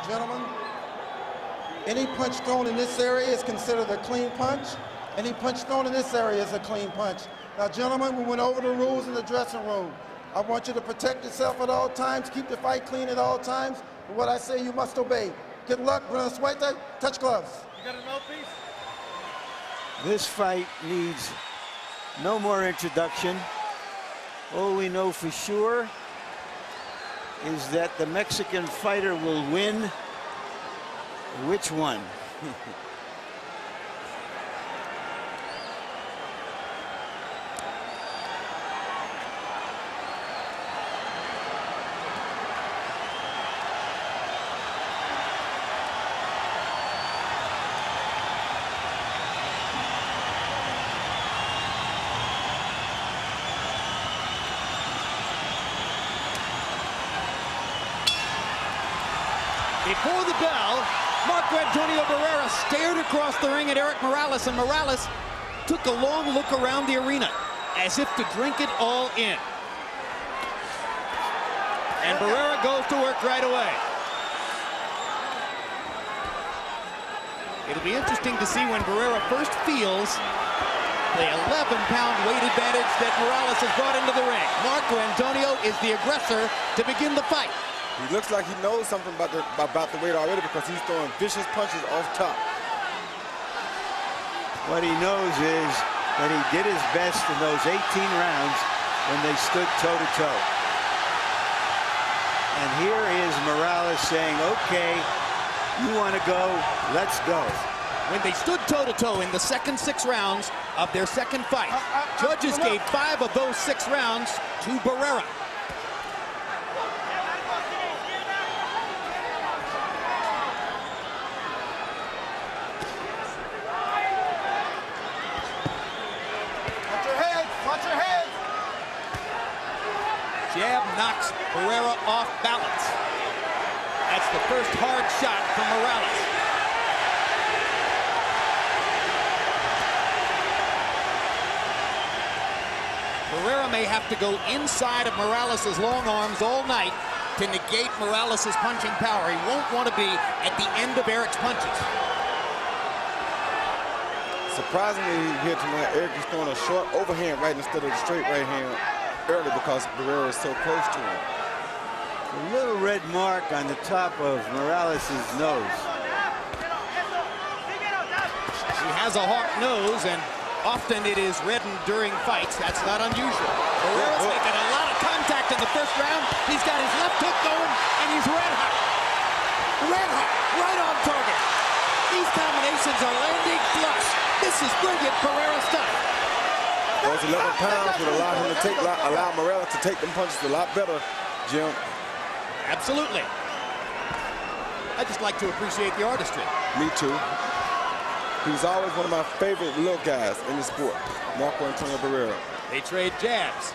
Gentlemen, any punch thrown in this area is considered a clean punch. Any punch thrown in this area is a clean punch. Now, gentlemen, we went over the rules in the dressing room. I want you to protect yourself at all times, keep the fight clean at all times. And what I say, you must obey. Good luck, Bruno Suete. Touch gloves. You got a mouthpiece? This fight needs no more introduction. All we know for sure is that the Mexican fighter will win. Which one? Before the bell, Marco Antonio Barrera stared across the ring at Erik Morales, and Morales took a long look around the arena as if to drink it all in. And Barrera goes to work right away. It'll be interesting to see when Barrera first feels the 11-pound weight advantage that Morales has brought into the ring. Marco Antonio is the aggressor to begin the fight. He looks like he knows something about the weight already because he's throwing vicious punches off top. What he knows is that he did his best in those 18 rounds when they stood toe-to-toe. And here is Morales saying, okay, you want to go, let's go. When they stood toe-to-toe in the second 6 rounds of their second fight, judges gave 5 of those 6 rounds to Barrera. Jab knocks Barrera off balance. That's the first hard shot from Morales. Barrera may have to go inside of Morales' long arms all night to negate Morales' punching power. He won't want to be at the end of Erik's punches. Surprisingly, here tonight, Erik is throwing a short overhand right instead of the straight right hand early because Barrera is so close to him. A little red mark on the top of Morales' nose. He has a hawk nose, and often it is reddened during fights. That's not unusual. Barrera's making a lot of contact in the first round. He's got his left hook going, and he's red hot. Red hot, right on target. These combinations are landing flush. This is brilliant Barrera stuff. Those 11 pounds would allow Morales to take them punches a lot better, Jim. Absolutely. I just like to appreciate the artistry. Me too. He was always one of my favorite little guys in the sport, Marco Antonio Barrera. They trade jabs.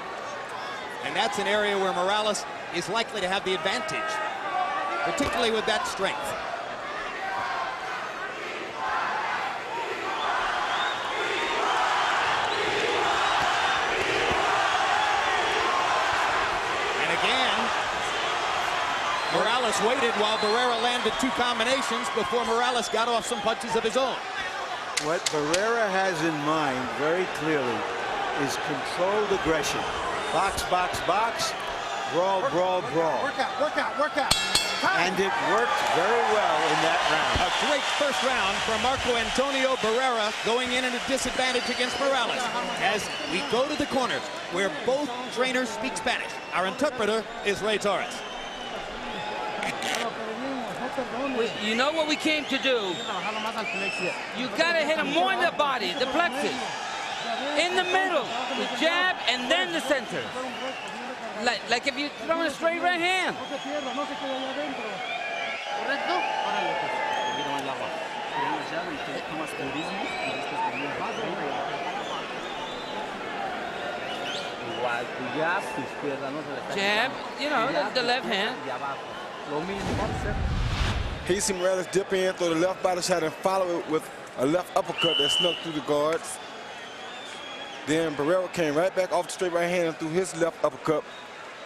And that's an area where Morales is likely to have the advantage, particularly with that strength. Morales waited while Barrera landed 2 combinations before Morales got off some punches of his own. What Barrera has in mind very clearly is controlled aggression. Box, box, box, brawl, brawl, brawl. Work out. And it worked very well in that round. A great first round for Marco Antonio Barrera, going in at a disadvantage against Morales. As we go to the corners where both trainers speak Spanish. Our interpreter is Ray Torres. You know what we came to do? You gotta hit him more in the body, the plexus. In the middle, the jab, and then the center. Like if you throw a straight right hand. Jab, you know, the left hand. He see Morales dip in, throw the left body shot, and follow it with a left uppercut that snuck through the guards. Then Barrera came right back off the straight right hand and threw his left uppercut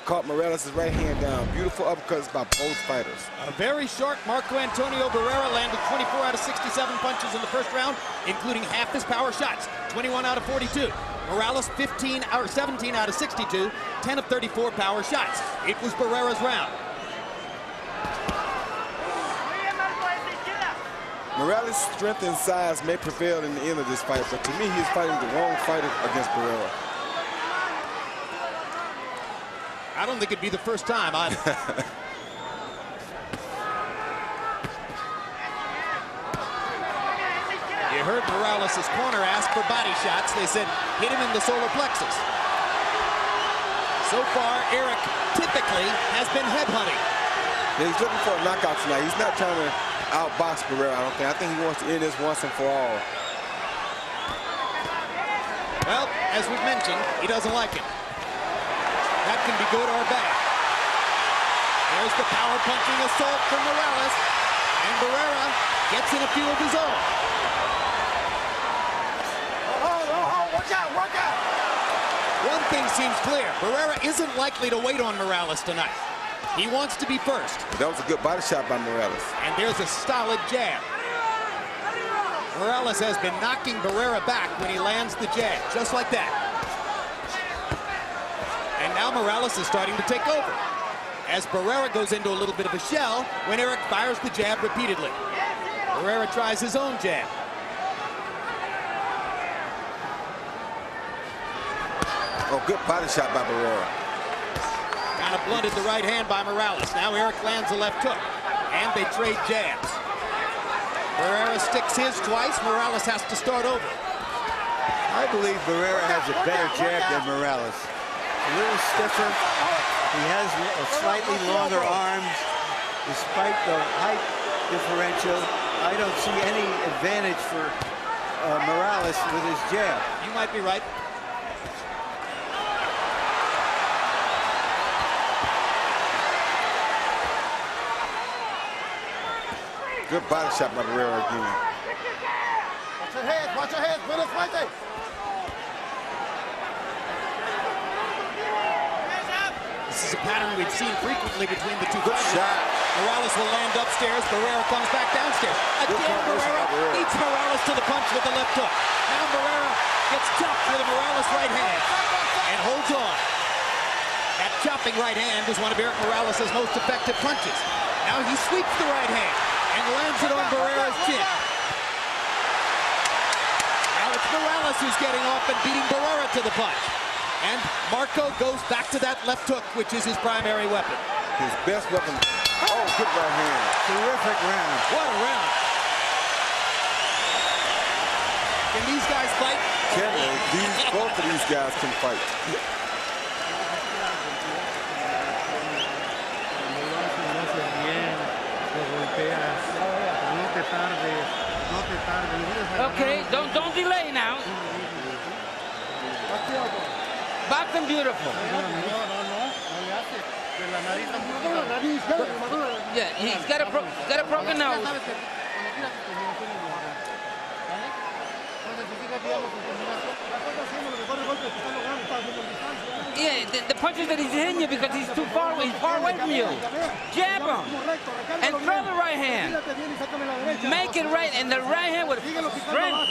caught Morales' right hand down. Beautiful uppercuts by both fighters. A very short Marco Antonio Barrera landed 24 out of 67 punches in the first round, including half his power shots, 21 out of 42. Morales 17 out of 62, 10 of 34 power shots. It was Barrera's round. Morales' strength and size may prevail in the end of this fight, but to me, he's fighting the wrong fighter against Barrera. I don't think it'd be the first time. You heard Morales' corner ask for body shots. They said, hit him in the solar plexus. So far, Erik typically has been headhunting. Yeah, he's looking for a knockout tonight. He's not trying to outbox Barrera, I don't think. I think he wants to end this once and for all. Well, as we've mentioned, he doesn't like it. That can be good or bad. There's the power punching assault from Morales. And Barrera gets in a few of his own. Watch out, watch out! One thing seems clear. Barrera isn't likely to wait on Morales tonight. He wants to be first. That was a good body shot by Morales. And there's a solid jab. Morales has been knocking Barrera back when he lands the jab, just like that. And now Morales is starting to take over, as Barrera goes into a little bit of a shell when Erik fires the jab repeatedly. Barrera tries his own jab. Oh, good body shot by Barrera. Kind of blunted the right hand by Morales. Now Erik lands a left hook, and they trade jabs. Barrera sticks his twice. Morales has to start over. I believe Barrera has a better jab than Morales. A little stiffer. He has slightly longer arms. Despite the height differential, I don't see any advantage for Morales with his jab. You might be right. Good body shot by Barrera again. Watch your head, watch your head, put us right there. This is a pattern we've seen frequently between the two Good fighters. shot. Morales will land upstairs. Barrera comes back downstairs. Again, Barrera beats Morales to the punch with the left hook. Now Barrera gets chopped with a Morales right hand and holds on. That chopping right hand is one of Erik Morales' most effective punches. Now he sweeps the right hand and lands it on Barrera's chin. Now it's Morales who's getting off and beating Barrera to the punch. And Marco goes back to that left hook, which is his primary weapon. His best weapon. Oh, good right hand. Terrific round. What a round. Can these guys fight? Both of these guys can fight. Okay, don't delay now. Boxing beautiful. Yeah, he's got a broken nose. Yeah, the punches that he's hitting you because he's too far away. He's far away from you. Jab him and throw the right hand. Make it right, and the right hand with strength.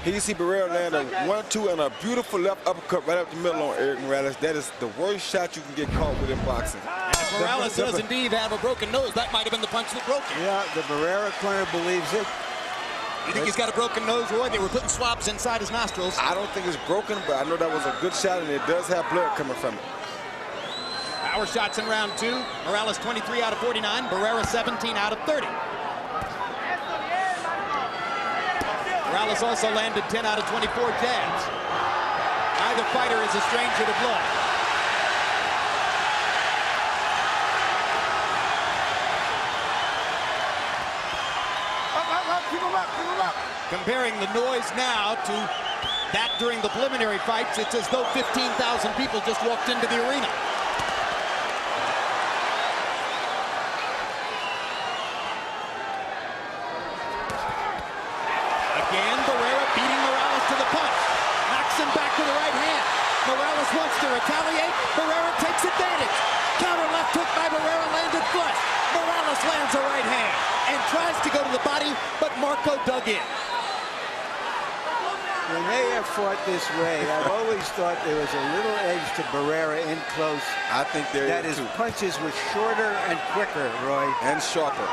Here you see Barrera land a 1-2 and a beautiful left uppercut right up the middle on Erik Morales. That is the worst shot you can get caught with in boxing. And if Morales does indeed have a broken nose, that might have been the punch that broke him. Yeah, the Barrera corner believes it. You think he's got a broken nose, Roy? They were putting swabs inside his nostrils. I don't think it's broken, but I know that was a good shot, and it does have blood coming from it. Power shots in round two. Morales 23 out of 49. Barrera 17 out of 30. Morales also landed 10 out of 24 jabs. Neither fighter is a stranger to blood. Comparing the noise now to that during the preliminary fights, it's as though 15,000 people just walked into the arena. Again, Barrera beating Morales to the punch. Knocks him back with the right hand. Morales wants to retaliate. Marco dug in. When they have fought this way, I've always thought there was a little edge to Barrera in close. I think there that is his too. punches were shorter and quicker, Roy. And sharper.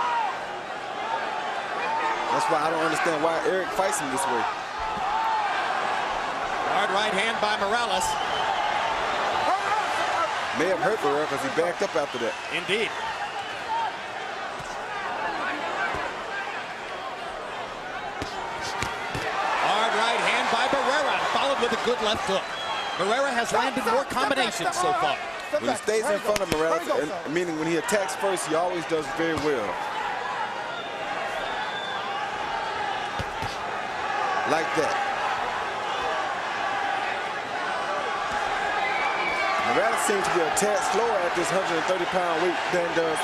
That's why I don't understand why Erik fights him this way. Hard right hand by Morales. May have hurt Barrera because he backed up after that. Indeed. Hard right hand by Barrera, followed with a good left hook. Barrera has landed more combinations so far. When he stays in front of Morales, meaning when he attacks first, he always does very well. Like that. Morales seems to be a tad slower at this 130-pound weight than does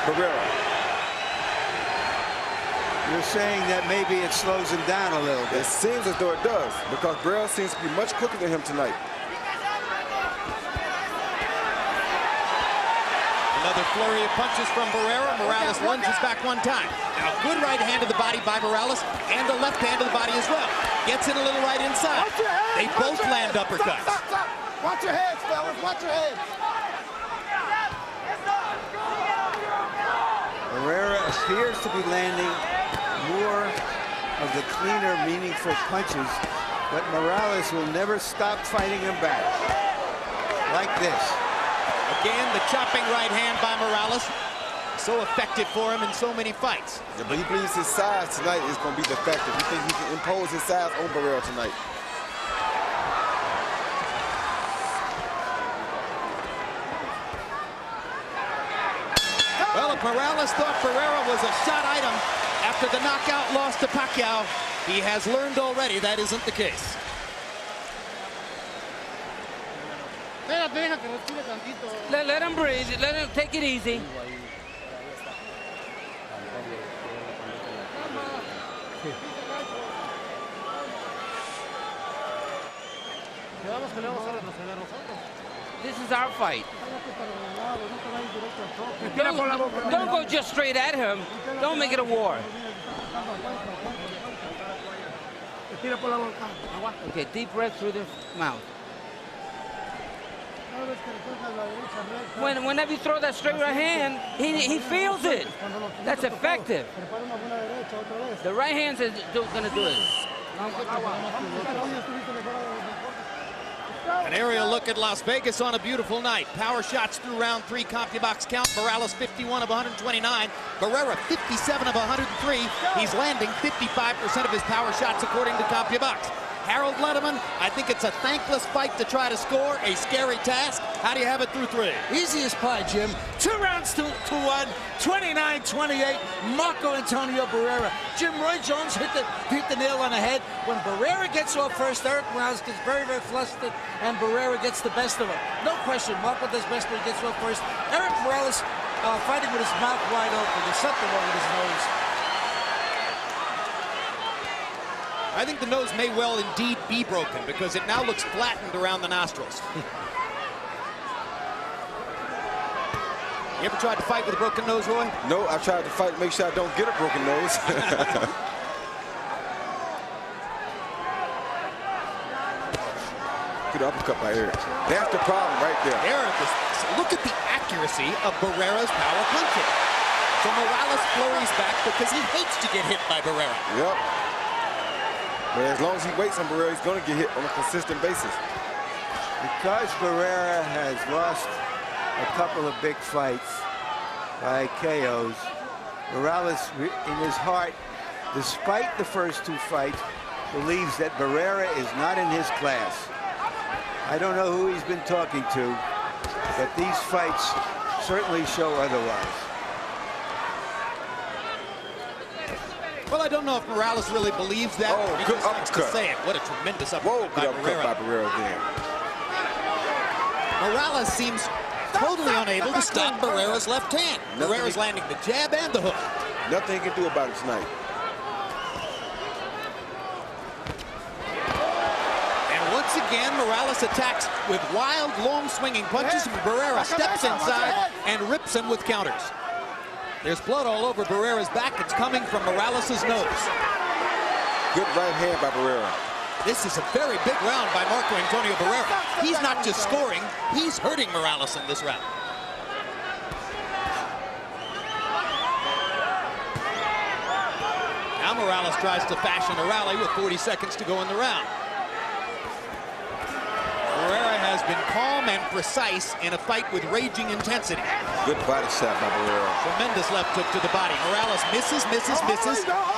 Barrera. You're saying that maybe it slows him down a little bit. It seems as though it does, because Barrera seems to be much quicker than him tonight. Another flurry of punches from Barrera. Morales lunges back one time. Now, good right hand to the body by Morales, and a left hand to the body as well. Gets in a little right inside. They both land uppercuts. Stop. Watch your heads, fellas. Watch your heads. Barrera appears to be landing more of the cleaner, meaningful punches, but Morales will never stop fighting him back. Like this. Again, the chopping right hand by Morales. So effective for him in so many fights. Yeah, but he believes his size tonight is going to be the factor. He thinks he can impose his size on Barrera tonight. Well, if Morales thought Barrera was a shot item after the knockout loss to Pacquiao, he has learned already that isn't the case. Let him breathe. Let him take it easy. This is our fight. Don't go just straight at him. Don't make it a war. Okay, deep breath through the mouth. Whenever you throw that straight right hand, he feels it. That's effective. The right hand's going to do it. An aerial look at Las Vegas on a beautiful night. Power shots through round 3, CompuBox count. Morales 51 of 129. Barrera 57 of 103. He's landing 55% of his power shots according to CompuBox. Harold Letterman, I think it's a thankless fight to try to score, a scary task. How do you have it through 3? Easiest pie, Jim. 2 rounds to 1, 29-28, Marco Antonio Barrera. Jim, Roy Jones hit the nail on the head. When Barrera gets off first, Erik Morales gets very, very flustered, and Barrera gets the best of him. No question, Marco does best when he gets off first. Erik Morales fighting with his mouth wide open. There's something wrong with his nose. I think the nose may well indeed be broken because it now looks flattened around the nostrils. You ever tried to fight with a broken nose, Roy? No, I tried to fight to make sure I don't get a broken nose. Good uppercut by Erik. That's the problem right there. Look at the accuracy of Barrera's power punching. So Morales flurries back because he hates to get hit by Barrera. Yep. But as long as he waits on Barrera, he's going to get hit on a consistent basis. Because Barrera has lost a couple of big fights by KOs, Morales, in his heart, despite the first 2 fights, believes that Barrera is not in his class. I don't know who he's been talking to, but these fights certainly show otherwise. Well, I don't know if Morales really believes that. Oh, He good just likes to uppercut. say it. What a tremendous Whoa, uppercut good by uppercut Barrera. by Barrera then. Morales seems totally unable to stop Barrera's left hand. Barrera's landing the jab and the hook. Nothing he can do about it tonight. And once again, Morales attacks with wild, long swinging punches. Barrera steps inside and rips him with counters. There's blood all over Barrera's back. It's coming from Morales' nose. Good right hand by Barrera. This is a very big round by Marco Antonio Barrera. He's not just scoring, he's hurting Morales in this round. Now Morales tries to fashion a rally with 40 seconds to go in the round. Barrera has been calm and precise in a fight with raging intensity. Good body shot by Barrera. Tremendous left hook to the body. Morales misses.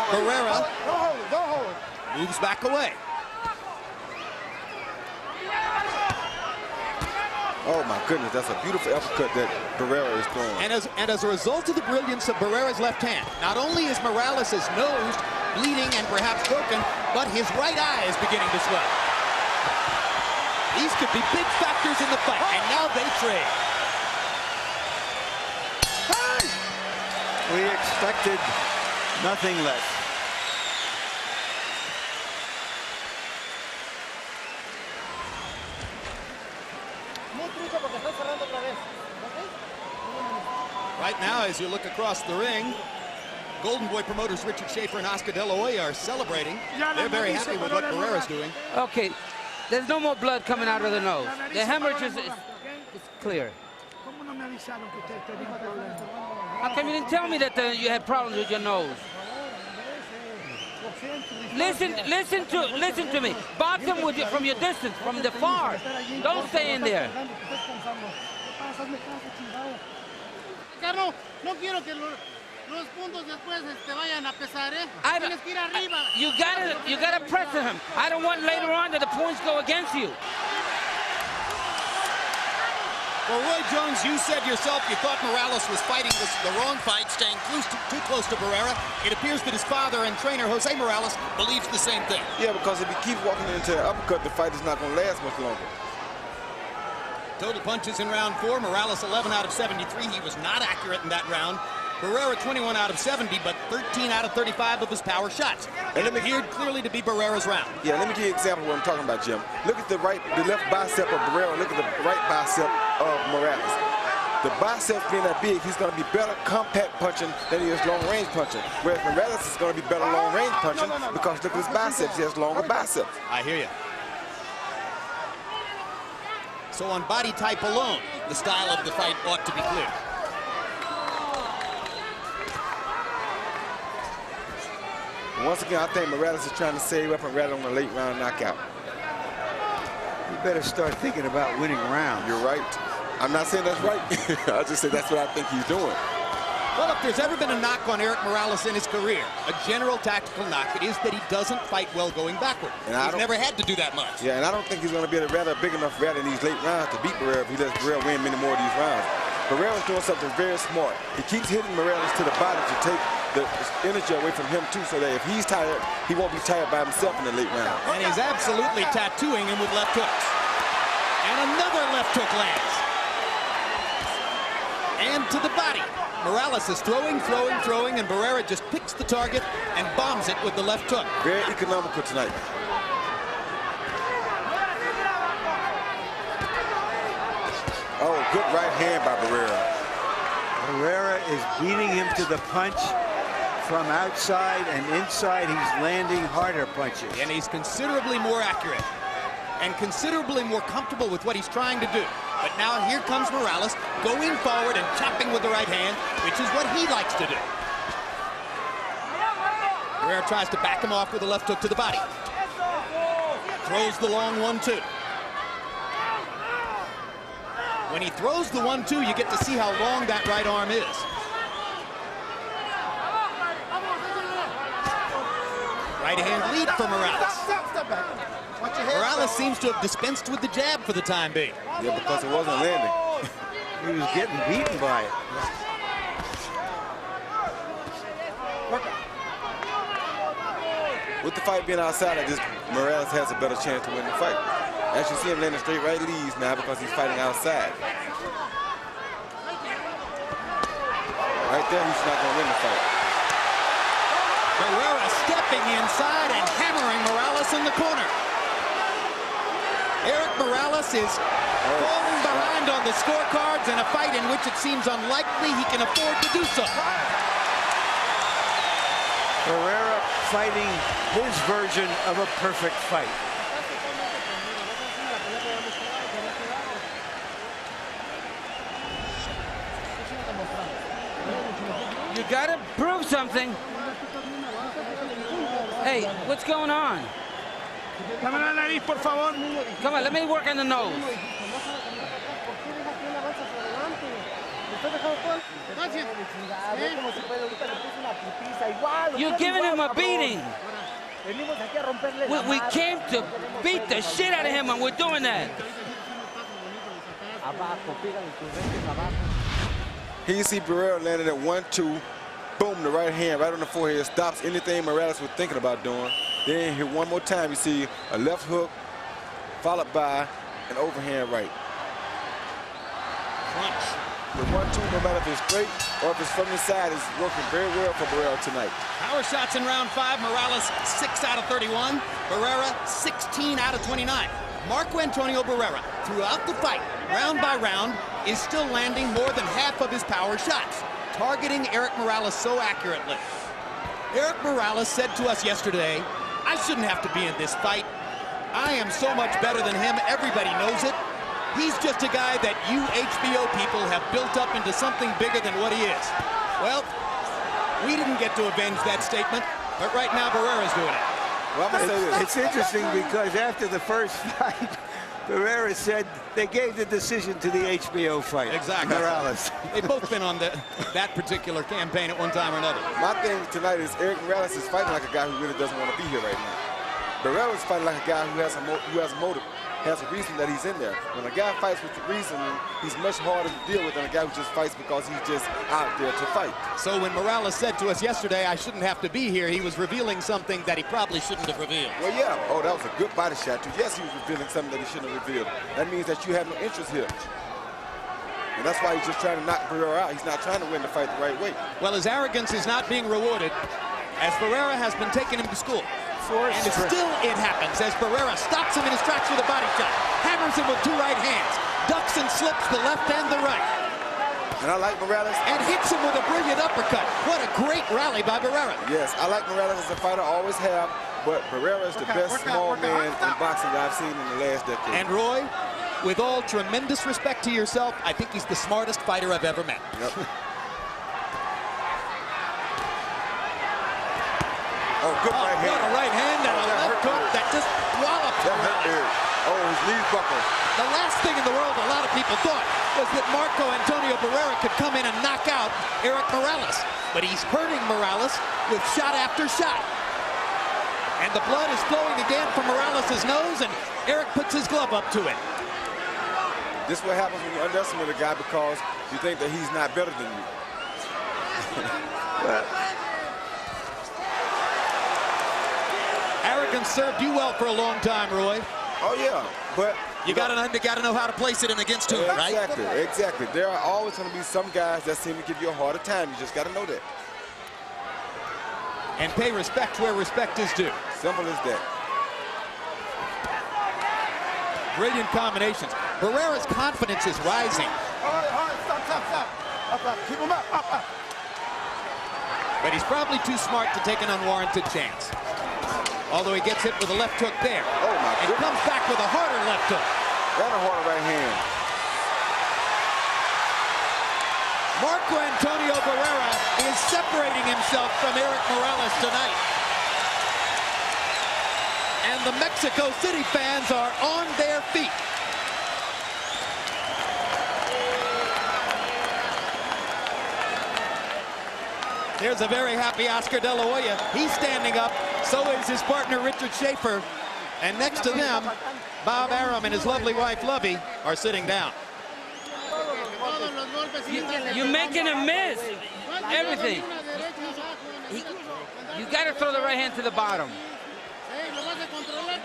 Barrera moves back away. Oh my goodness, that's a beautiful uppercut that Barrera is throwing. And as a result of the brilliance of Barrera's left hand, not only is Morales' nose bleeding and perhaps broken, but his right eye is beginning to swell. These could be big factors in the fight, and now they trade. We expected nothing less. Right now, as you look across the ring, Golden Boy promoters Richard Schaefer and Oscar De La Hoya are celebrating. They're very happy with what Barrera's doing. Okay, there's no more blood coming out of the nose. The hemorrhage is clear. How come you didn't tell me that you had problems with your nose? Listen to me. Box him with from your distance, from the far. Don't stay in there. Carlos, no quiero que los puntos después vayan a pesar, ¿eh? Tienes que ir arriba. You gotta press him. I don't want later on that the points go against you. Well, Roy Jones, you said yourself you thought Morales was fighting the wrong fight, staying too close to Barrera. It appears that his father and trainer, Jose Morales, believes the same thing. Yeah, because if he keeps walking into an uppercut, the fight is not going to last much longer. Total punches in round 4. Morales 11 out of 73. He was not accurate in that round. Barrera 21 out of 70, but 13 out of 35 of his power shots. And it appeared clearly to be Barrera's round. Yeah, let me give you an example of what I'm talking about, Jim. Look at the left bicep of Barrera. Look at the right bicep of Morales. The biceps being that big, he's going to be better compact punching than he is long-range punching. Whereas Morales is going to be better long-range punching because look at his biceps. He has longer biceps. I hear you. So on body type alone, the style of the fight ought to be clear. Once again, I think Morales is trying to save up and rather on a late round knockout. You better start thinking about winning rounds. You're right. I'm not saying that's right. I just say that's what I think he's doing. Well, if there's ever been a knock on Erik Morales in his career, a general tactical knock, it is that he doesn't fight well going backward. And he's never had to do that much. Yeah, and I don't think he's going to be a big enough rally in these late rounds to beat Barrera if he lets Barrera win many more of these rounds. Barrera's doing something very smart. He keeps hitting Morales to the body to take the energy away from him, too, so that if he's tired, he won't be tired by himself in the late round. And he's absolutely tattooing him with left hooks. And another left hook lands. And to the body. Morales is throwing, and Barrera just picks the target and bombs it with the left hook. Very economical tonight. Oh, good right hand by Barrera. Barrera is beating him to the punch from outside and inside. He's landing harder punches. And he's considerably more accurate and considerably more comfortable with what he's trying to do. But now here comes Morales going forward and chopping with the right hand, which is what he likes to do. Barrera tries to back him off with a left hook to the body. Throws the long 1-2. When he throws the 1-2, you get to see how long that right arm is. Right hand lead for Morales. Morales seems to have dispensed with the jab for the time being. Yeah, because it wasn't landing. He was getting beaten by it. With the fight being outside, Morales has a better chance to win the fight. As you see him landing straight right leads now because he's fighting outside. Right there, he's not going to win the fight. Barrera stepping inside and hammering Morales in the corner. Erik Morales is falling behind on the scorecards in a fight in which it seems unlikely he can afford to do so. Barrera fighting his version of a perfect fight. You gotta prove something. Hey, what's going on? Come on, let me work on the nose. You're giving him a beating. We came to beat the shit out of him, and we're doing that. Here you see Barrera landing at 1-2. Boom, the right hand right on the forehead stops anything Morales was thinking about doing. Then here one more time, you see a left hook followed by an overhand right. Crunch. The 1-2, no matter if it's straight or if it's from the side, is working very well for Barrera tonight. Power shots in round 5. Morales 6 out of 31. Barrera 16 out of 29. Marco Antonio Barrera, throughout the fight, round by round, is still landing more than half of his power shots, targeting Erik Morales so accurately. Erik Morales said to us yesterday, I shouldn't have to be in this fight. I am so much better than him. Everybody knows it. He's just a guy that you HBO people have built up into something bigger than what he is. Well, we didn't get to avenge that statement, but right now Barrera's doing it. Well, I'm gonna say this. It's interesting because after the first fight, Barrera said they gave the decision to the HBO fight. Exactly. Morales. They've both been on that particular campaign at one time or another. My thing tonight is Erik Morales is fighting like a guy who really doesn't want to be here right now. Barrera is fighting like a guy who has a motive, has a reason that he's in there. When a guy fights with the reason, he's much harder to deal with than a guy who just fights because he's just out there to fight. So when Morales said to us yesterday, I shouldn't have to be here, he was revealing something that he probably shouldn't have revealed. Well, yeah. Oh, that was a good body shot, too. Yes, he was revealing something that he shouldn't have revealed. That means that you have no interest here. And that's why he's just trying to knock Barrera out. He's not trying to win the fight the right way. Well, his arrogance is not being rewarded, as Barrera has been taking him to school. And still it happens as Barrera stops him in his tracks with a body shot, hammers him with 2 right hands, ducks and slips the left and the right. And I like Morales. And hits him with a brilliant uppercut. What a great rally by Barrera. Yes, I like Morales as a fighter, always have, but Barrera is the best small man in boxing that I've seen in the last decade. And Roy, with all tremendous respect to yourself, I think he's the smartest fighter I've ever met. Yep. Oh, good right hand. What a right hand and a left hook that just walloped That hurt Erik. Oh, his knees buckled. The last thing in the world a lot of people thought was that Marco Antonio Barrera could come in and knock out Erik Morales. But he's hurting Morales with shot after shot. And the blood is flowing again from Morales' nose, and Erik puts his glove up to it. This is what happens when you underestimate a guy because you think that he's not better than you. Arrogance served you well for a long time, Roy. Oh, yeah, but You gotta know how to place it in against whom, right? Exactly. There are always going to be some guys that seem to give you a harder time. You just got to know that. And pay respect where respect is due. Simple as that. Brilliant combinations. Barrera's confidence is rising. All right, stop. Up. Keep him up. But he's probably too smart to take an unwarranted chance. Although he gets hit with a left hook there. Oh, my And goodness. comes back with a harder left hook. And a harder right hand. Marco Antonio Barrera is separating himself from Erik Morales tonight. And the Mexico City fans are on their feet. There's a very happy Oscar De La Hoya. He's standing up. So is his partner, Richard Schaefer. And next to them, Bob Arum and his lovely wife, Lovey, are sitting down. You're making him miss everything. You got to throw the right hand to the bottom.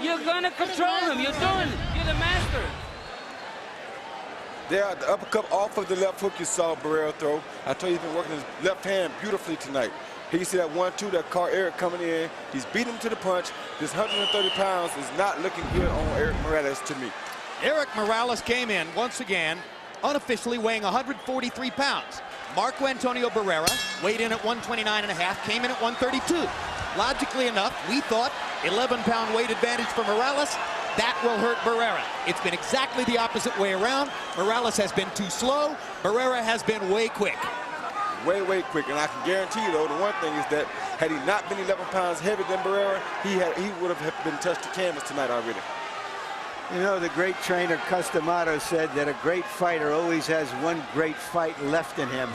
You're going to control him. You're doing it. You're the master. There, the uppercut off of the left hook you saw Barrera throw. I told you he's been working his left hand beautifully tonight. Here you see that 1-2 that caught Erik coming in. He's beat him to the punch. This 130 pounds is not looking good on Erik Morales to me. Erik Morales came in once again, unofficially weighing 143 pounds. Marco Antonio Barrera weighed in at 129.5, came in at 132. Logically enough, we thought 11-pound weight advantage for Morales. That will hurt Barrera. It's been exactly the opposite way around. Morales has been too slow. Barrera has been way quick. Way quick. And I can guarantee you, though, the one thing is that had he not been 11 pounds heavier than Barrera, he would have been touched the canvas tonight already. You know, the great trainer Customato said that a great fighter always has one great fight left in him.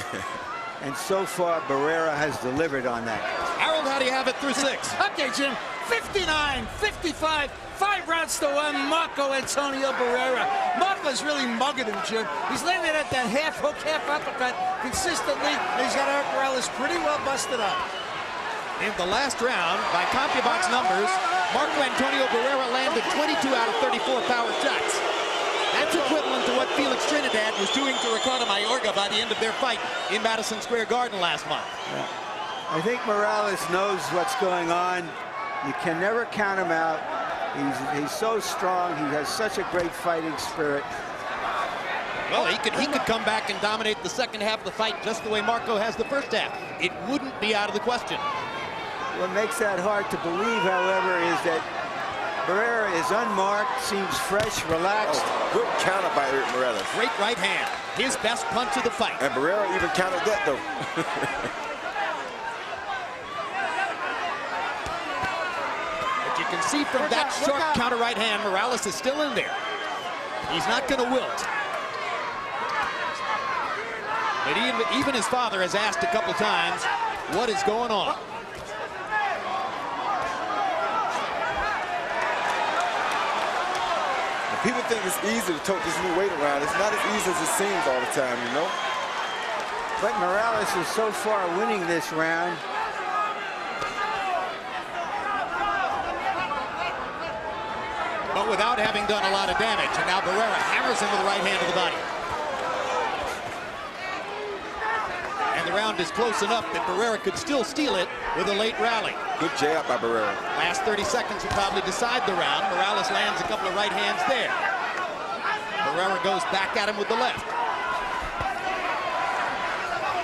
And so far, Barrera has delivered on that. Harold, how do you have it through 6? Okay, Jim. 59-55. 5 rounds to 1. Marco Antonio Barrera. Marco's really mugging him, Jim. He's landing at that half hook, half uppercut consistently. And he's got Erik Morales pretty well busted up. In the last round, by CompuBox numbers, Marco Antonio Barrera landed 22 out of 34 power shots. That's equivalent to what Felix Trinidad was doing to Ricardo Mayorga by the end of their fight in Madison Square Garden last month. Yeah. I think Morales knows what's going on. You can never count him out. He's so strong. He has such a great fighting spirit. Well, he could come back and dominate the second half of the fight just the way Marco has the first half. It wouldn't be out of the question. What makes that hard to believe, however, is that Barrera is unmarked, seems fresh, relaxed. Oh, good counter by Erik Morales. Great right hand. His best punch of the fight. And Barrera even countered that, though. But you can see from that short counter right hand, Morales is still in there. He's not going to wilt. But even his father has asked a couple times, what is going on? People think it's easy to tote this new weight around. It's not as easy as it seems all the time, you know? But Morales is so far winning this round. But without having done a lot of damage. And now Barrera hammers him with the right hand to the body. And the round is close enough that Barrera could still steal it with a late rally. Good jab by Barrera. Last 30 seconds will probably decide the round. Morales lands a couple of right hands there. Barrera goes back at him with the left.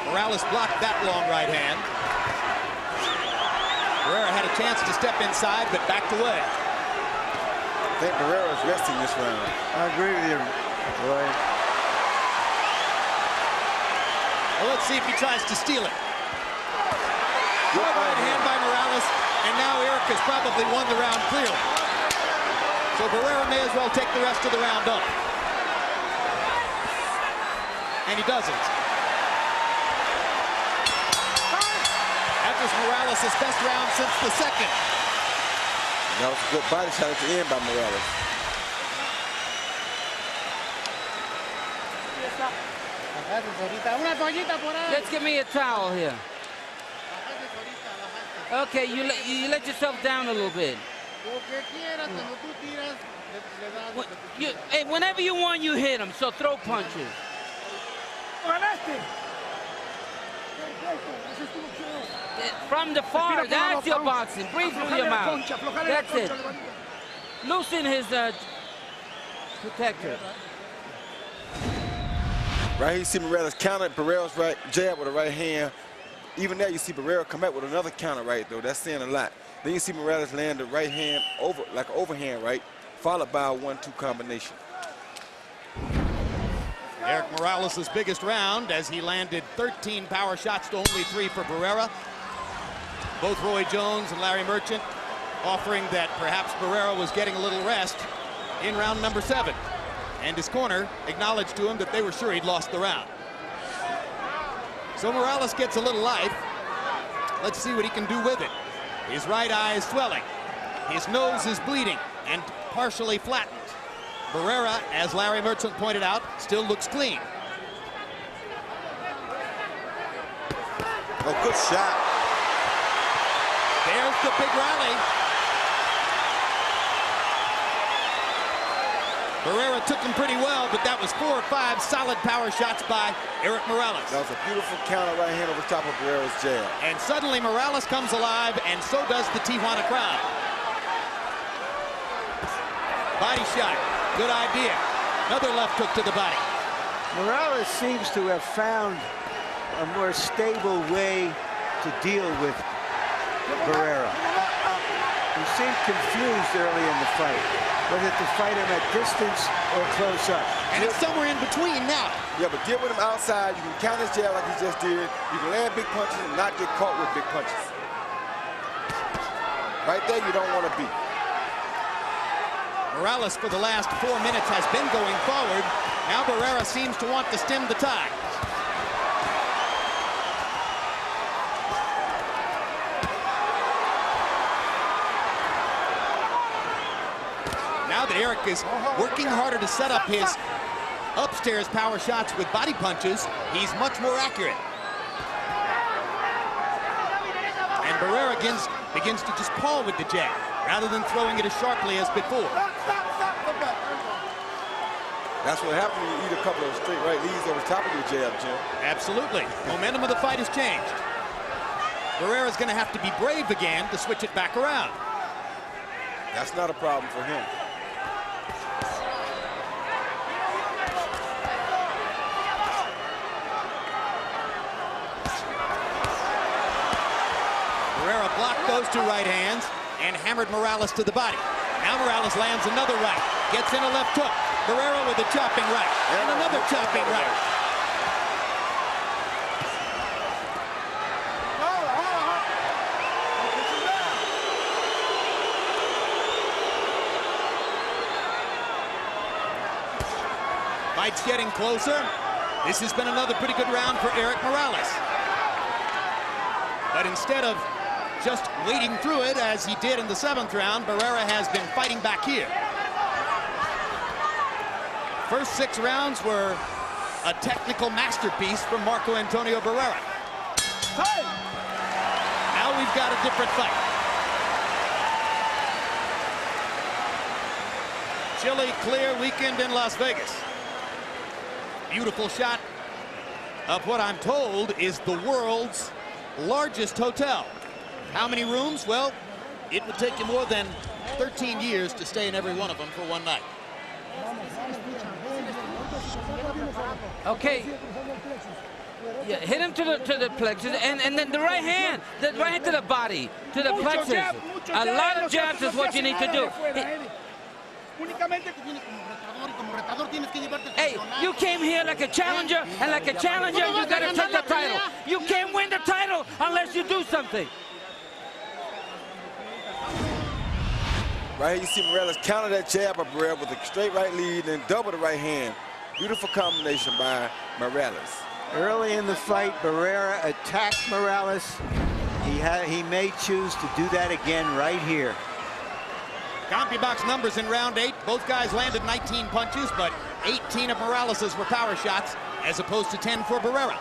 Morales blocked that long right hand. Barrera had a chance to step inside, but backed away. I think Barrera's resting this round. I agree with you, Roy. Well, let's see if he tries to steal it. Good right hand by Morales, and now Erik has probably won the round clearly. So Barrera may as well take the rest of the round up. And he doesn't. That was Morales' best round since the second. That was a good body shot at the end by Morales. Let's give me a towel here. Okay, you let yourself down a little bit. Hey, whenever you want, you hit him, so throw punches. From the far, that's your boxing. Breathe through your mouth. That's it. Loosen his protector. Right here you see Morales counter Barrera's right jab with a right hand. Even there you see Barrera come out with another counter right, though. That's saying a lot. Then you see Morales land the right hand over, like an overhand right, followed by a 1-2 combination. Erik Morales' biggest round as he landed 13 power shots to only 3 for Barrera. Both Roy Jones and Larry Merchant offering that perhaps Barrera was getting a little rest in round number 7. And his corner acknowledged to him that they were sure he'd lost the round. So Morales gets a little life. Let's see what he can do with it. His right eye is swelling. His nose is bleeding and partially flattened. Barrera, as Larry Merchant pointed out, still looks clean. Oh, good shot. There's the big rally. Barrera took him pretty well, but that was 4 or 5 solid power shots by Erik Morales. That was a beautiful counter right hand over top of Barrera's jab. And suddenly Morales comes alive, and so does the Tijuana crowd. Body shot, good idea. Another left hook to the body. Morales seems to have found a more stable way to deal with Barrera. He seemed confused early in the fight, whether to fight him at distance or close up. And it's somewhere in between now. Yeah, but deal with him outside. You can counter his jab like he just did. You can land big punches and not get caught with big punches. Right there, you don't want to be. Morales, for the last 4 minutes, has been going forward. Now Barrera seems to want to stem the tide. Now that Erik is working harder to set up his upstairs power shots with body punches, he's much more accurate. And Barrera begins to just paw with the jab, rather than throwing it as sharply as before. That's what happens when you eat a couple of straight right leads over the top of your jab, Jim. Absolutely. Momentum of the fight has changed. Barrera's going to have to be brave again to switch it back around. That's not a problem for him. Barrera blocked those two right hands and hammered Morales to the body. Now Morales lands another right, gets in a left hook. Barrera with a chopping right, and another chopping right. Fight's getting closer. This has been another pretty good round for Erik Morales. But instead of just wading through it as he did in the 7th round, Barrera has been fighting back here. First 6 rounds were a technical masterpiece from Marco Antonio Barrera. Now we've got a different fight. Chilly, clear weekend in Las Vegas. Beautiful shot of what I'm told is the world's largest hotel. How many rooms? Well, it would take you more than 13 years to stay in every one of them for one night. Okay. Yeah, hit him to the plexus, and then the right hand to the body, to the plexus. A lot of jabs is what you need to do. Hey, you came here like a challenger, and like a challenger, you got to take the title. You can't win the title unless you do something. Right here, you see Morales counter that jab of Barrera with a straight right lead and double the right hand. Beautiful combination by Morales. Early in the fight, Barrera attacked Morales. He may choose to do that again right here. CompuBox numbers in round 8. Both guys landed 19 punches, but 18 of Morales's were power shots, as opposed to 10 for Barrera.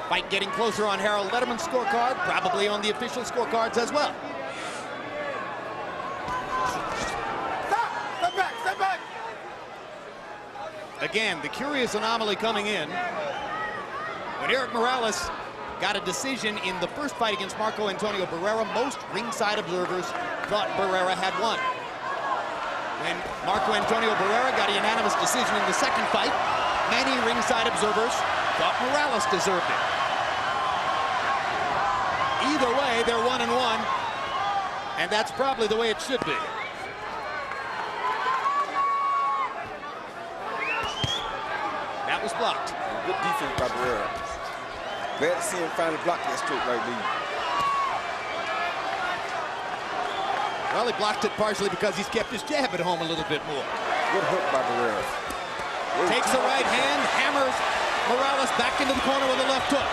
Fight getting closer on Harold Letterman's scorecard, probably on the official scorecards as well. Step back, step back. Again, the curious anomaly coming in. When Erik Morales got a decision in the first fight against Marco Antonio Barrera, most ringside observers thought Barrera had won. When Marco Antonio Barrera got a unanimous decision in the second fight, many ringside observers thought Morales deserved it. Either way, they're 1-1, and that's probably the way it should be. That was blocked. Good defense by Barrera. Glad to see him finally block that straight right lead. Well, he blocked it partially because he's kept his jab at home a little bit more. Good hook by Barrera. Takes the right hand, hammers Morales back into the corner with a left hook.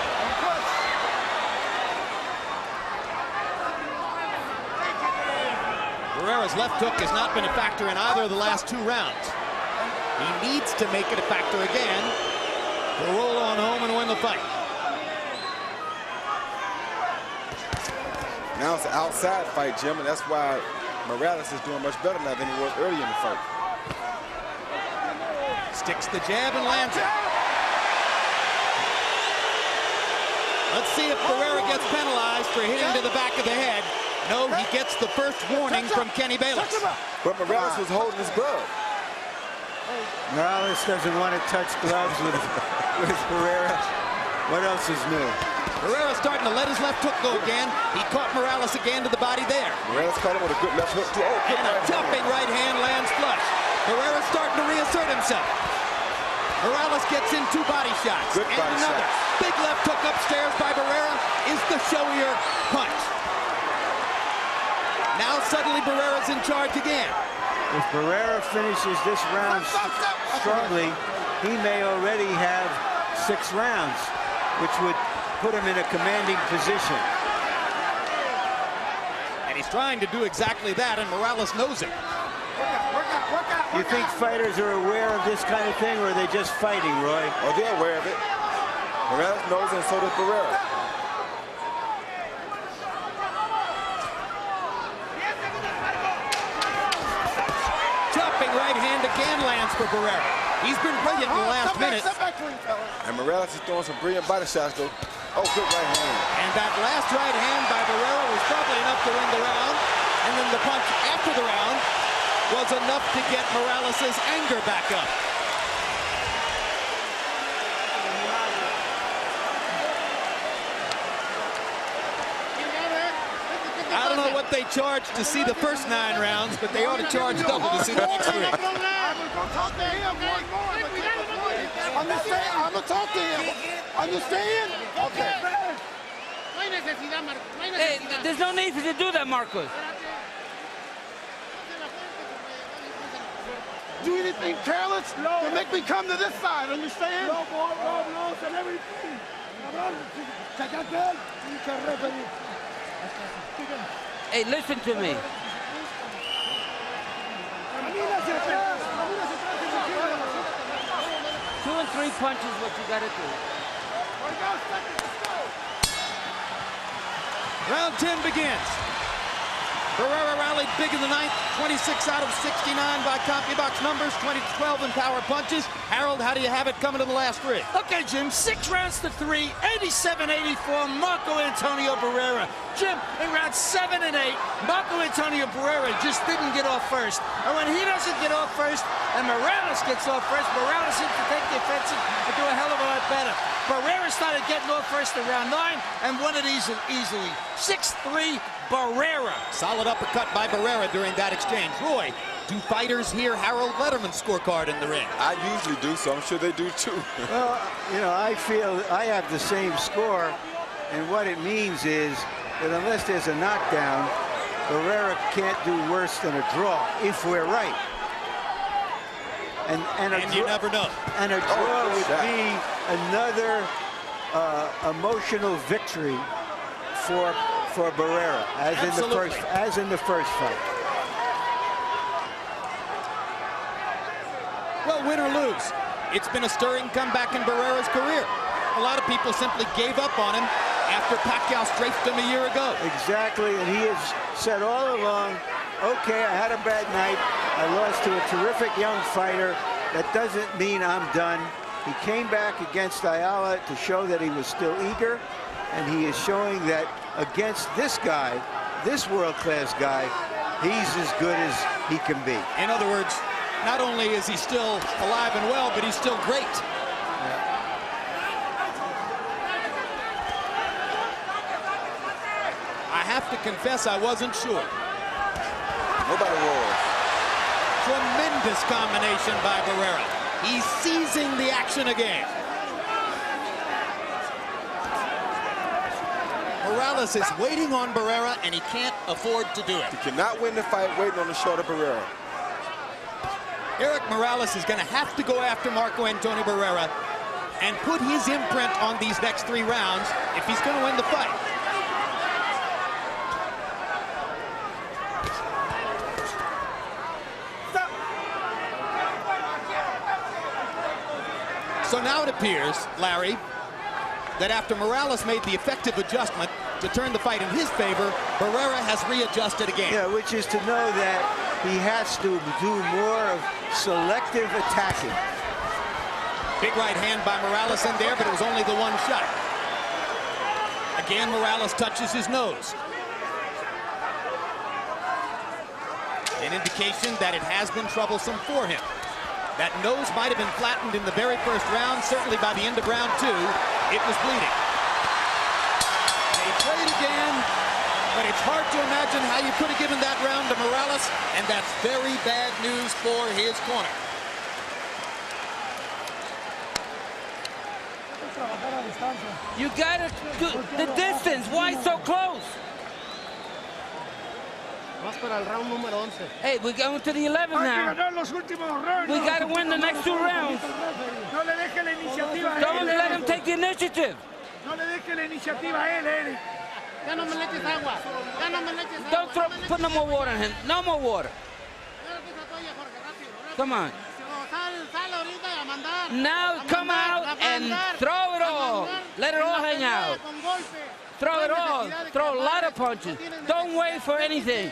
Barrera's left hook has not been a factor in either of the last 2 rounds. He needs to make it a factor again to roll on home and win the fight. Now it's an outside fight, Jim, and that's why Morales is doing much better now than he was early in the fight. Sticks the jab and lands it. Let's see if Barrera gets penalized for hitting to the back of the head. No, he gets the first warning from Kenny Bayless. But Morales was holding his glove. Morales doesn't want to touch gloves with Barrera. What else is new? Barrera starting to let his left hook go again. He caught Morales again to the body there. Morales caught him with a good left hook, too. Oh, good And a right hand. jumping right hand lands flush. Barrera's starting to reassert himself. Morales gets in 2 body shots. Good and body another shot. big left hook upstairs by Barrera is the showier punch. Now suddenly Barrera's in charge again. If Barrera finishes this round strongly, he may already have 6 rounds, which would put him in a commanding position. And he's trying to do exactly that, and Morales knows it. You think fighters are aware of this kind of thing, or are they just fighting, Roy? Oh, they're aware of it. Morales knows, and so does Barrera. Jumping right hand again lands for Barrera. He's been brilliant in the last minute. And Morales is throwing some brilliant body shots, though. Oh, good right hand. And that last right hand by Barrera was probably enough to win the round. And then the punch after the round was enough to get Morales' anger back up. I don't know what they charged to see the first 9 rounds, but they ought to charge double to see the next 3. I'm gonna talk to him. Understand? Okay. Hey, there's no need for you to do that, Marcos. Do anything careless to make me come to this side, understand? Hey, listen to me. 2 and 3 punches what you gotta do. Round 10 begins. Barrera rallied big in the 9th, 26 out of 69 by CompuBox numbers, 20-12 in power punches. Harold, how do you have it coming to the last 3? Okay, Jim, 6 rounds to 3, 87-84, Marco Antonio Barrera. Jim, in rounds 7 and 8, Marco Antonio Barrera just didn't get off first. And when he doesn't get off first, and Morales gets off first, Morales seems to take the offensive and do a hell of a lot better. Barrera started getting off first in round 9 and won it easily. 6-3, Barrera. Solid uppercut by Barrera during that exchange. Roy, do fighters hear Harold Letterman's scorecard in the ring? I usually do, so I'm sure they do, too. Well, you know, I feel I have the same score, and what it means is that unless there's a knockdown, Barrera can't do worse than a draw, if we're right. And you never know. And a draw would be another emotional victory for Barrera, as in the first fight. Well, win or lose, it's been a stirring comeback in Barrera's career. A lot of people simply gave up on him after Pacquiao strafed him a year ago. Exactly, and he has said all along, okay, I had a bad night. I lost to a terrific young fighter. That doesn't mean I'm done. He came back against Ayala to show that he was still eager, and he is showing that against this guy, this world-class guy, he's as good as he can be. In other words, not only is he still alive and well, but he's still great. I have to confess I wasn't sure. Nobody was. Tremendous combination by Barrera. He's seizing the action again. Morales is waiting on Barrera, and he can't afford to do it. He cannot win the fight waiting on the shoulder Barrera. Erik Morales is going to have to go after Marco Antonio Barrera and put his imprint on these next 3 rounds if he's going to win the fight. So now it appears, Larry, that after Morales made the effective adjustment to turn the fight in his favor, Barrera has readjusted again. Yeah, which is to know that he has to do more of selective attacking. Big right hand by Morales in there, but it was only the 1 shot. Again, Morales touches his nose. An indication that it has been troublesome for him. That nose might have been flattened in the very first round. Certainly by the end of round 2, it was bleeding. great again. But it's hard to imagine how you could have given that round to Morales, and that's very bad news for his corner. You gotta do the distance. Why so close? Hey, we're going to the 11th now. We gotta win the next 2 rounds. Don't let him take the initiative. Don't put no more water on him. No more water. Come on. Now come out and throw it all. Let it all hang out. Throw it all. Throw a lot of punches. Don't wait for anything.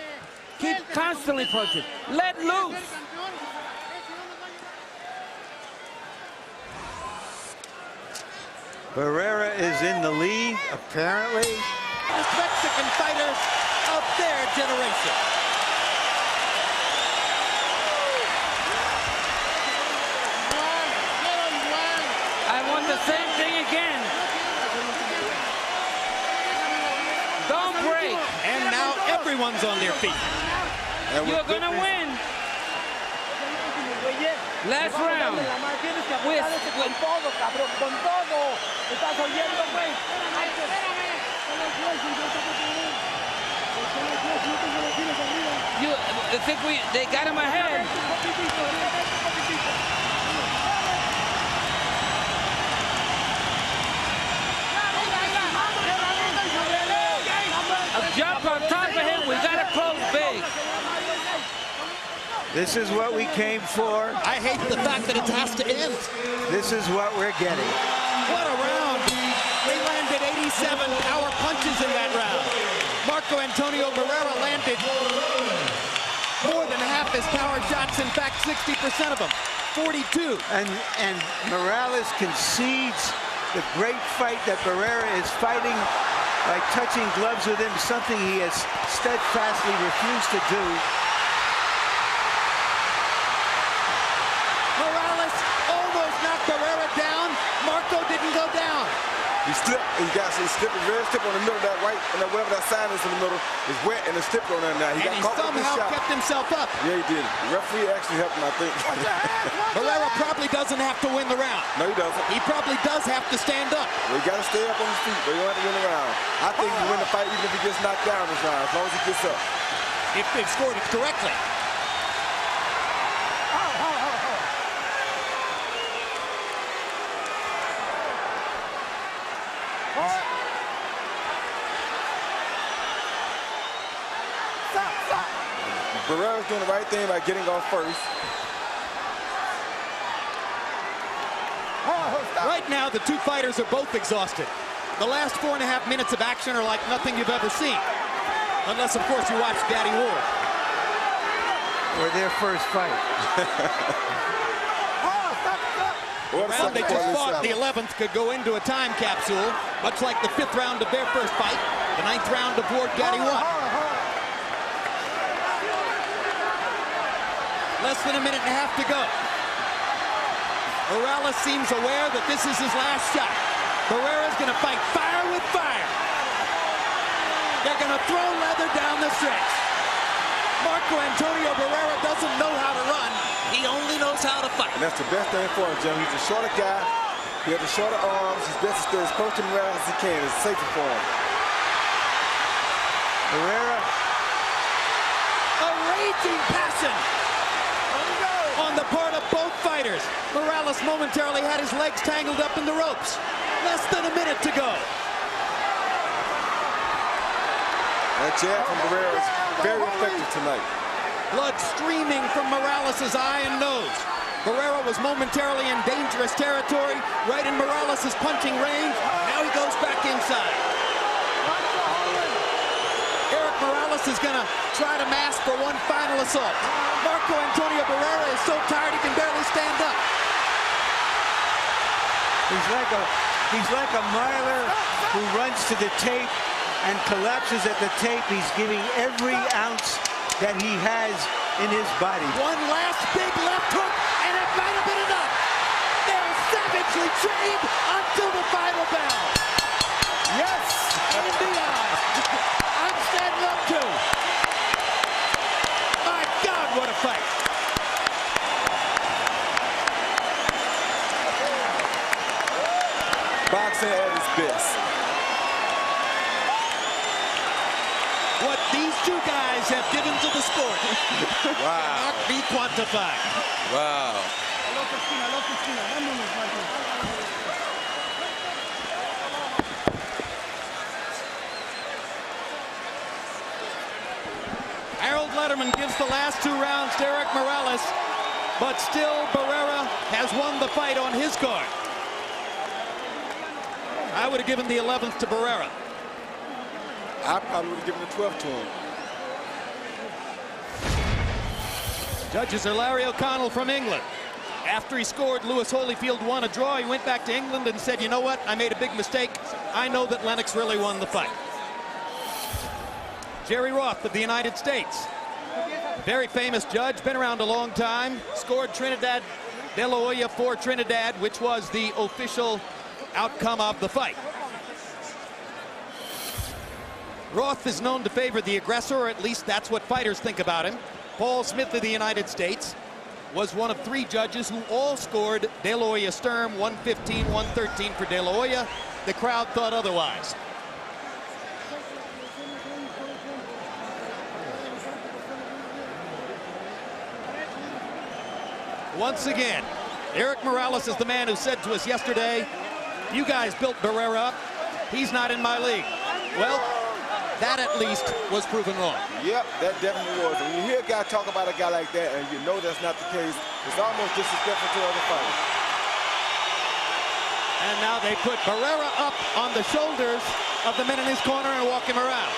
Keep constantly punching. Let loose. Barrera is in the lead, apparently. The Mexican fighters of their generation. I want the same thing again. Don't break. And now everyone's on their feet. You're gonna win. Last round. I think they got him ahead. A jump on top of him. We got to close big. This is what we came for. I hate the fact that it has to end. This is what we're getting. What a round. They landed 87 power punches in that round. Marco Antonio Barrera landed more than half his power shots. In fact, 60% of them, 42. And Morales concedes the great fight that Barrera is fighting by touching gloves with him, something he has steadfastly refused to do. Morales almost knocked Barrera down. Marco didn't go down. He slipped. He slipped very slip on the middle of that right, and wherever that sign is in the middle is wet, and it slipped on there now. He And he somehow kept himself up. Yeah, he did. The referee actually helped him, I think. Barrera probably doesn't have to win the round. No, he doesn't. He probably does have to stand up. Well, he got to stay up on his feet, but he don't have to win the round. I think he win the fight even if he gets knocked down this round, as long as he gets up. If they've scored it correctly. Barrera's doing the right thing by getting off first. Right now, the two fighters are both exhausted. The last 4.5 minutes of action are like nothing you've ever seen. Unless, of course, you watch Daddy Ward. Or their first fight. The round they just fought, the 11th, could go into a time capsule, much like the 5th round of their first fight, the 9th round of Ward Gaddy won. Less than a minute and a half to go. Morales seems aware that this is his last shot. Barrera's going to fight fire with fire. They're going to throw leather down the stretch. Marco Antonio Barrera doesn't know how to run. He only knows how to fight. And that's the best thing for him, Jim. He's a shorter guy. He has the shorter arms. He's best to stay as close to Morales as he can. It's safer for him. Barrera. A raging passion on the part of both fighters. Morales momentarily had his legs tangled up in the ropes. Less than a minute to go. That jab from Barrera is very effective tonight. Blood streaming from Morales' eye and nose. Barrera was momentarily in dangerous territory, right in Morales' punching range. Now he goes back inside. Erik Morales is going to try to mask for one final assault. Marco Antonio Barrera is so tired he can barely stand up. He's like a miler who runs to the tape and collapses at the tape. He's giving every ounce that he has in his body. One last big left hook, and it might have been enough. They're savagely trained until the final bell. Yes! In the eye. at his best. What these two guys have given to the sport cannot be quantified. Wow. Harold Letterman gives the last 2 rounds to Erik Morales, but still Barrera has won the fight on his card. I would have given the 11th to Barrera. I probably would have given the 12th to him. Judges are Larry O'Connell from England. After he scored, Lewis Holyfield won a draw. He went back to England and said, you know what? I made a big mistake. I know that Lennox really won the fight. Jerry Roth of the United States. Very famous judge, been around a long time. Scored Trinidad de la Hoya for Trinidad, which was the official outcome of the fight. Roth is known to favor the aggressor, or at least that's what fighters think about him. Paul Smith of the United States was one of 3 judges who all scored De La Hoya Sturm, 115, 113 for De La Hoya. The crowd thought otherwise. Once again, Erik Morales is the man who said to us yesterday, you guys built Barrera up. He's not in my league. Well, that at least was proven wrong. Yep, that definitely was. When you hear a guy talk about a guy like that and you know that's not the case, it's almost disrespectful to other fighters. And now they put Barrera up on the shoulders of the men in his corner and walk him around.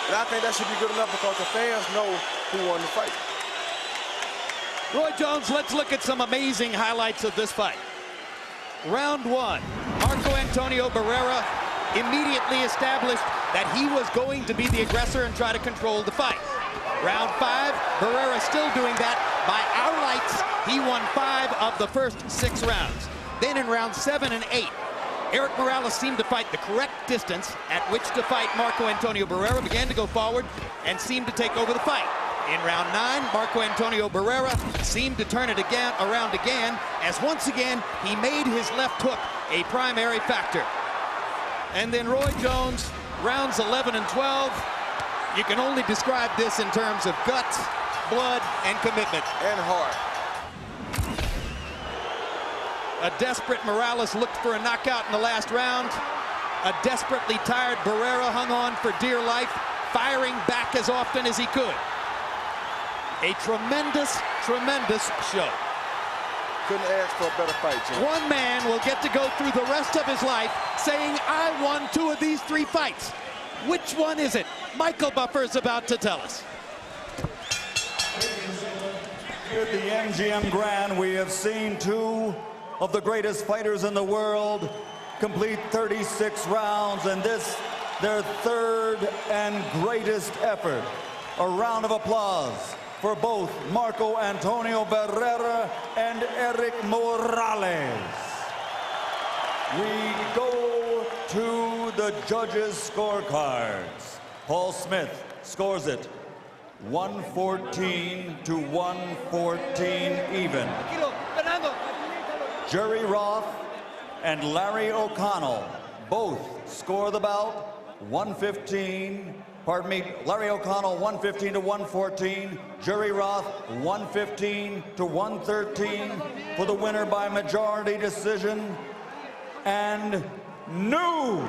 And I think that should be good enough because the fans know who won the fight. Roy Jones, let's look at some amazing highlights of this fight. Round 1, Marco Antonio Barrera immediately established that he was going to be the aggressor and try to control the fight. Round 5, Barrera still doing that. By our lights, he won 5 of the first 6 rounds. Then in round 7 and 8, Erik Morales seemed to fight the correct distance at which to fight Marco Antonio Barrera, began to go forward and seemed to take over the fight. In round 9, Marco Antonio Barrera seemed to turn it around again, as once again he made his left hook a primary factor. And then Roy Jones, rounds 11 and 12, you can only describe this in terms of guts, blood, and commitment. And heart. A desperate Morales looked for a knockout in the last round. A desperately tired Barrera hung on for dear life, firing back as often as he could. A tremendous, tremendous show. Couldn't ask for a better fight, Jim. One man will get to go through the rest of his life saying, I won 2 of these 3 fights. Which one is it? Michael Buffer's about to tell us. Here at the MGM Grand, we have seen 2 of the greatest fighters in the world complete 36 rounds, and this, their 3rd and greatest effort. A round of applause for both Marco Antonio Barrera and Erik Morales. We go to the judges' scorecards. Paul Smith scores it 114 to 114 even. Jerry Roth and Larry O'Connell both score the bout 115. Pardon me, Larry O'Connell 115 to 114. Jerry Roth 115 to 113 for the winner by majority decision. And new